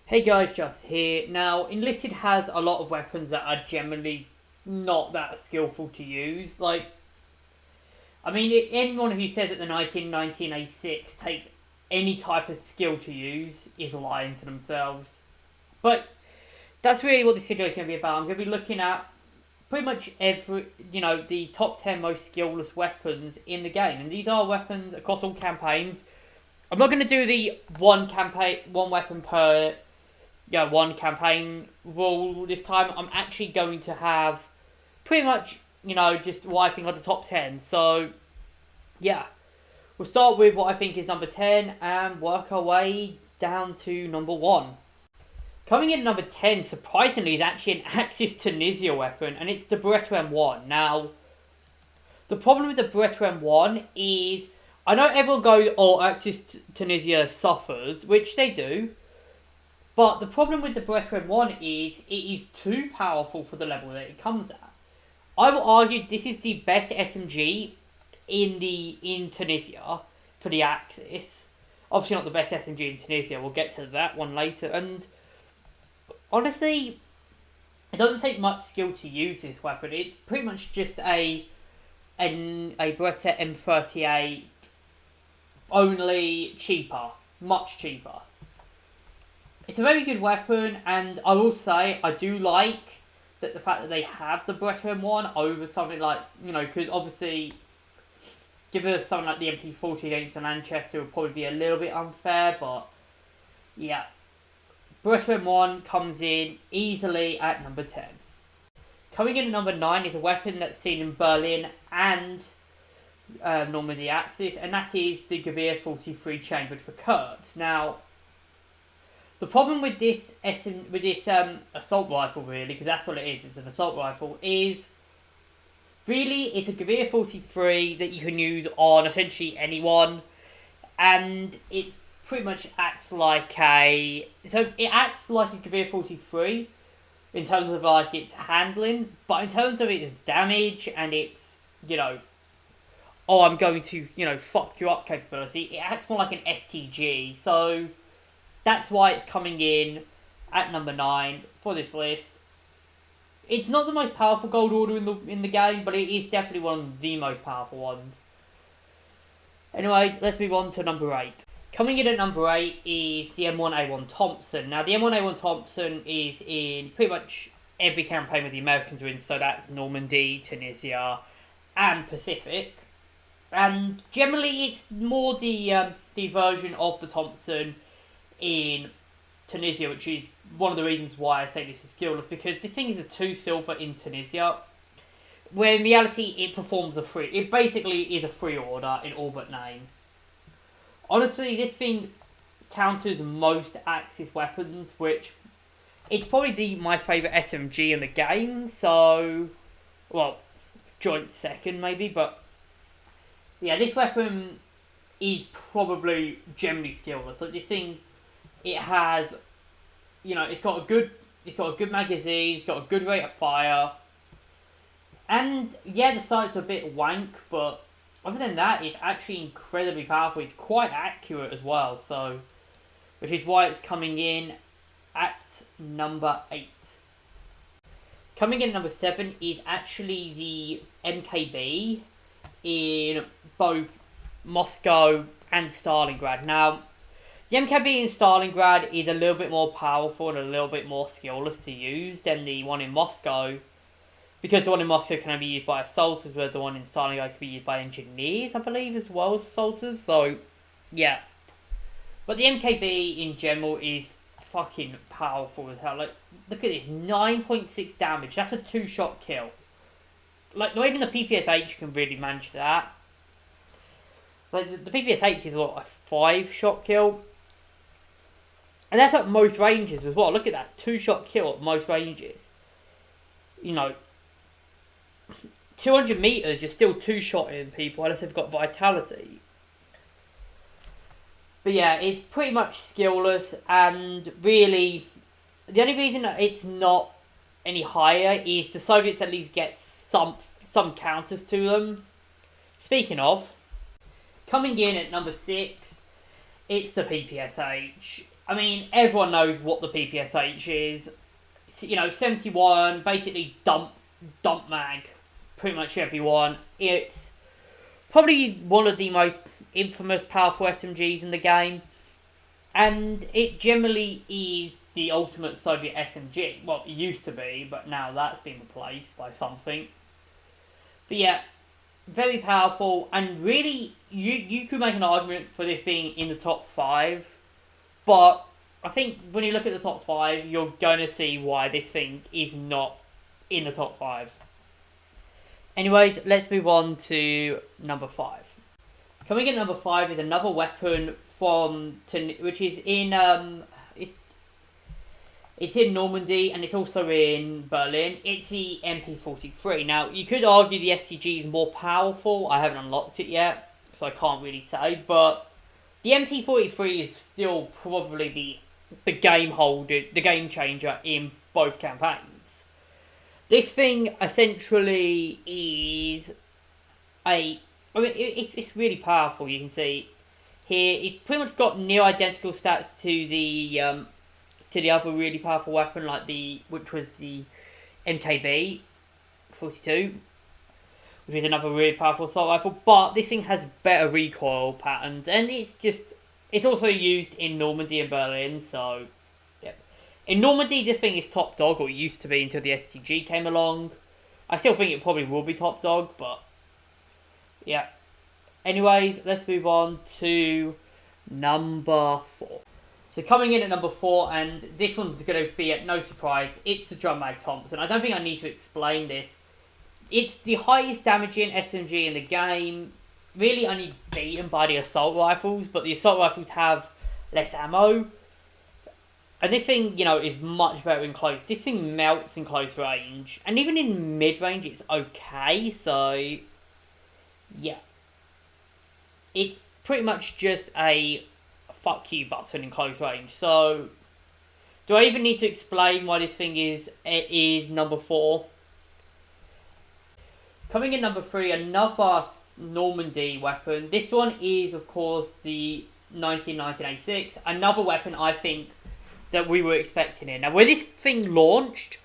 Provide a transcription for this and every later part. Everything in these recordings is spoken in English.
Hey guys, just here. Now, Enlisted has a lot of weapons that are generally not that skillful to use. Anyone who says that the 1986 takes any type of skill to use is lying to themselves. But that's really what this video is going to be about. I'm going to be looking at pretty much the top 10 most skillless weapons in the game. And these are weapons across all campaigns. I'm not going to do the one weapon per one campaign rule this time. I'm actually going to have pretty much, just what I think are the top 10. So, yeah. We'll start with what I think is number 10 and work our way down to number 1. Coming in at number 10, surprisingly, is actually an Axis Tunisia weapon, and it's the Beretta M1. Now, the problem with the Beretta M1 is, I know everyone goes, oh, Axis Tunisia suffers, which they do. But the problem with the Beretta M1 is it is too powerful for the level that it comes at. I will argue this is the best SMG in Tunisia for the Axis. Obviously not the best SMG in Tunisia. We'll get to that one later. And honestly, it doesn't take much skill to use this weapon. It's pretty much just a Beretta M38, only cheaper, much cheaper. It's a very good weapon, and I will say I do like that the fact that they have the Beretta M1 over something like, because obviously, give us something like the MP40 against the Manchester would probably be a little bit unfair, but yeah. Beretta M1 comes in easily at number 10. Coming in at number 9 is a weapon that's seen in Berlin and Normandy Axis, and that is the Gewehr 43 chambered for Kurds. Now, the problem with this assault rifle, really, because that's what it is, it's an assault rifle, is really it's a Gewehr 43 that you can use on essentially anyone, and it pretty much acts like it acts like a Gewehr 43 in terms of like its handling, but in terms of its damage and its, oh, I'm going to, fuck you up capability, it acts more like an STG, so that's why it's coming in at number 9 for this list. It's not the most powerful gold order in the game, but it is definitely one of the most powerful ones. Anyways, let's move on to number 8. Coming in at number 8 is the M1A1 Thompson. Now, the M1A1 Thompson is in pretty much every campaign with the Americans are in, so that's Normandy, Tunisia, and Pacific. And generally, it's more the version of the Thompson in Tunisia, which is one of the reasons why I say this is skillless, because this thing is a 2 silver in Tunisia, where in reality it performs it basically is a free order in all but name. Honestly, this thing counters most Axis weapons, which it's probably my favourite SMG in the game, so, well, joint second maybe, but yeah, this weapon is probably generally skillless. Like, this thing, it has, it's got a good magazine, it's got a good rate of fire, and yeah, the sights are a bit wank, but other than that, it's actually incredibly powerful. It's quite accurate as well, so, which is why it's coming in at number 8. Coming in at number 7 is actually the MKB in both Moscow and Stalingrad. Now, the MKB in Stalingrad is a little bit more powerful and a little bit more skillless to use than the one in Moscow, because the one in Moscow can only be used by assaulters, whereas the one in Stalingrad can be used by engineers, I believe, as well as assaulters, so, yeah. But the MKB in general is fucking powerful as hell. Like, look at this, 9.6 damage, that's a 2-shot kill. Like, not even the PPSH can really manage that. Like, the PPSH is what, a 5-shot kill? And that's at most ranges as well. Look at that, 2-shot kill at most ranges. 200 meters, you're still 2-shotting people unless they've got vitality. But yeah, it's pretty much skillless, and really, the only reason that it's not any higher is the Soviets at least get some counters to them. Speaking of, coming in at number 6, it's the PPSH. I mean, everyone knows what the PPSH is. 71, basically dump mag, pretty much everyone. It's probably one of the most infamous powerful SMGs in the game, and it generally is the ultimate Soviet SMG. Well, it used to be, but now that's been replaced by something. But yeah, very powerful, and really, you could make an argument for this being in the top 5, but I think when you look at the top 5, you're going to see why this thing is not in the top 5. Anyways, let's move on to number 5. Coming in at number 5 is another weapon which is in it's in Normandy, and it's also in Berlin. It's the MP43. Now, you could argue the STG is more powerful. I haven't unlocked it yet, so I can't really say. But the MP43 is still probably the game changer in both campaigns. This thing essentially is it's really powerful. You can see here, it's pretty much got near identical stats to the other really powerful weapon, which was the MKB 42, which is another really powerful assault rifle. But this thing has better recoil patterns, and it's also used in Normandy and Berlin. So, yeah, in Normandy, this thing is top dog, or it used to be until the STG came along. I still think it probably will be top dog, but yeah. Anyways, let's move on to number 4. So coming in at number 4, and this one's going to be at no surprise, it's the Drum Mag Thompson. I don't think I need to explain this. It's the highest damaging SMG in the game, really only beaten by the assault rifles, but the assault rifles have less ammo. And this thing, is much better in close. This thing melts in close range, and even in mid-range it's okay, so yeah. It's pretty much just a fuck you button in close range. So, do I even need to explain why this thing is number 4? Coming in number 3, another Normandy weapon. This one is, of course, the 1986. Another weapon I think that we were expecting in. Now, when this thing launched,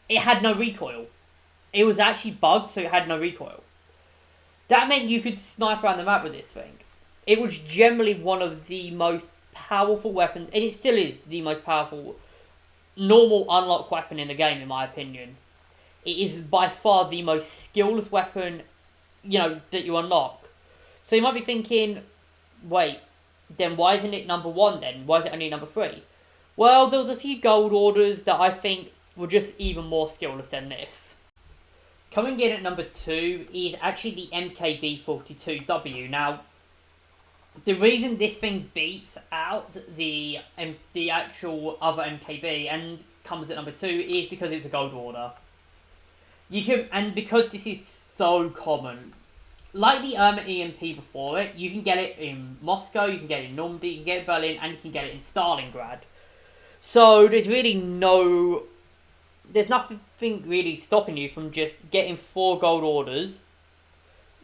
it had no recoil. It was actually bugged, so it had no recoil. That meant you could snipe around the map with this thing. It was generally one of the most powerful weapons, and it still is the most powerful normal unlock weapon in the game, in my opinion. It is by far the most skillless weapon, that you unlock. So you might be thinking, wait, then why isn't it number 1 then? Why is it only number 3? Well, there was a few gold orders that I think were just even more skillless than this. Coming in at number 2 is actually the MKB-42W. Now, the reason this thing beats out the actual other MKB and comes at number 2 is because it's a gold order. And because this is so common, like the EMP before it, you can get it in Moscow, you can get it in Normandy, you can get it in Berlin, and you can get it in Stalingrad. So there's nothing really stopping you from just getting 4 gold orders,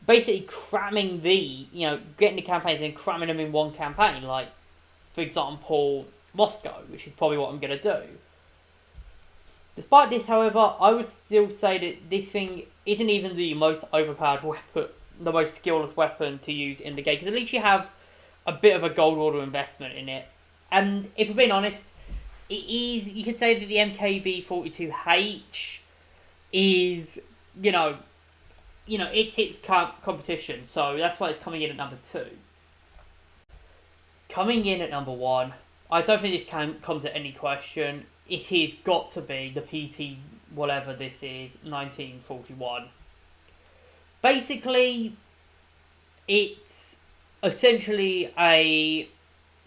basically cramming getting the campaigns and cramming them in one campaign, like, for example, Moscow, which is probably what I'm going to do. Despite this, however, I would still say that this thing isn't even the most overpowered weapon, the most skillless weapon to use in the game, because at least you have a bit of a gold order investment in it. And if we're being honest, you could say that the MKB-42H is, it's its competition, so that's why it's coming in at number 2. Coming in at number 1, I don't think this comes at any question. It has got to be the PP, whatever this is, 1941. Basically, it's essentially a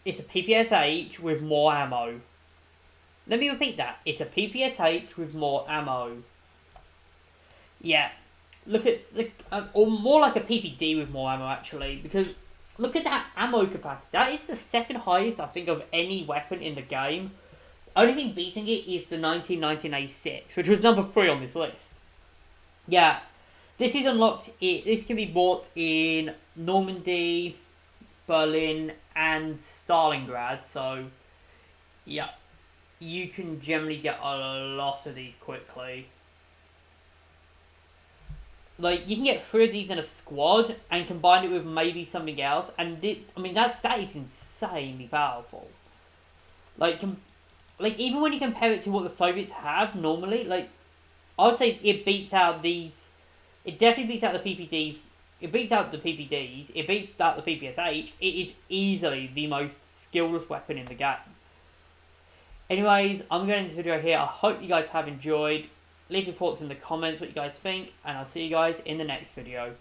PPSH with more ammo. Let me repeat that. It's a PPSH with more ammo. Yeah. Or more like a PPD with more ammo, actually, because look at that ammo capacity. That is the second highest, I think, of any weapon in the game. Only thing beating it is the 1986, which was number 3 on this list. Yeah, this is unlocked. This can be bought in Normandy, Berlin, and Stalingrad. So, Yeah, you can generally get a lot of these quickly. Like, you can get 3 of these in a squad and combine it with maybe something else, and that is insanely powerful. Like, even when you compare it to what the Soviets have normally, like, I would say it beats out these. It definitely beats out the PPDs. It beats out the PPDs. It beats out the PPSH. It is easily the most skillless weapon in the game. Anyways, I'm going to end this video here. I hope you guys have enjoyed. Leave your thoughts in the comments, what you guys think, and I'll see you guys in the next video.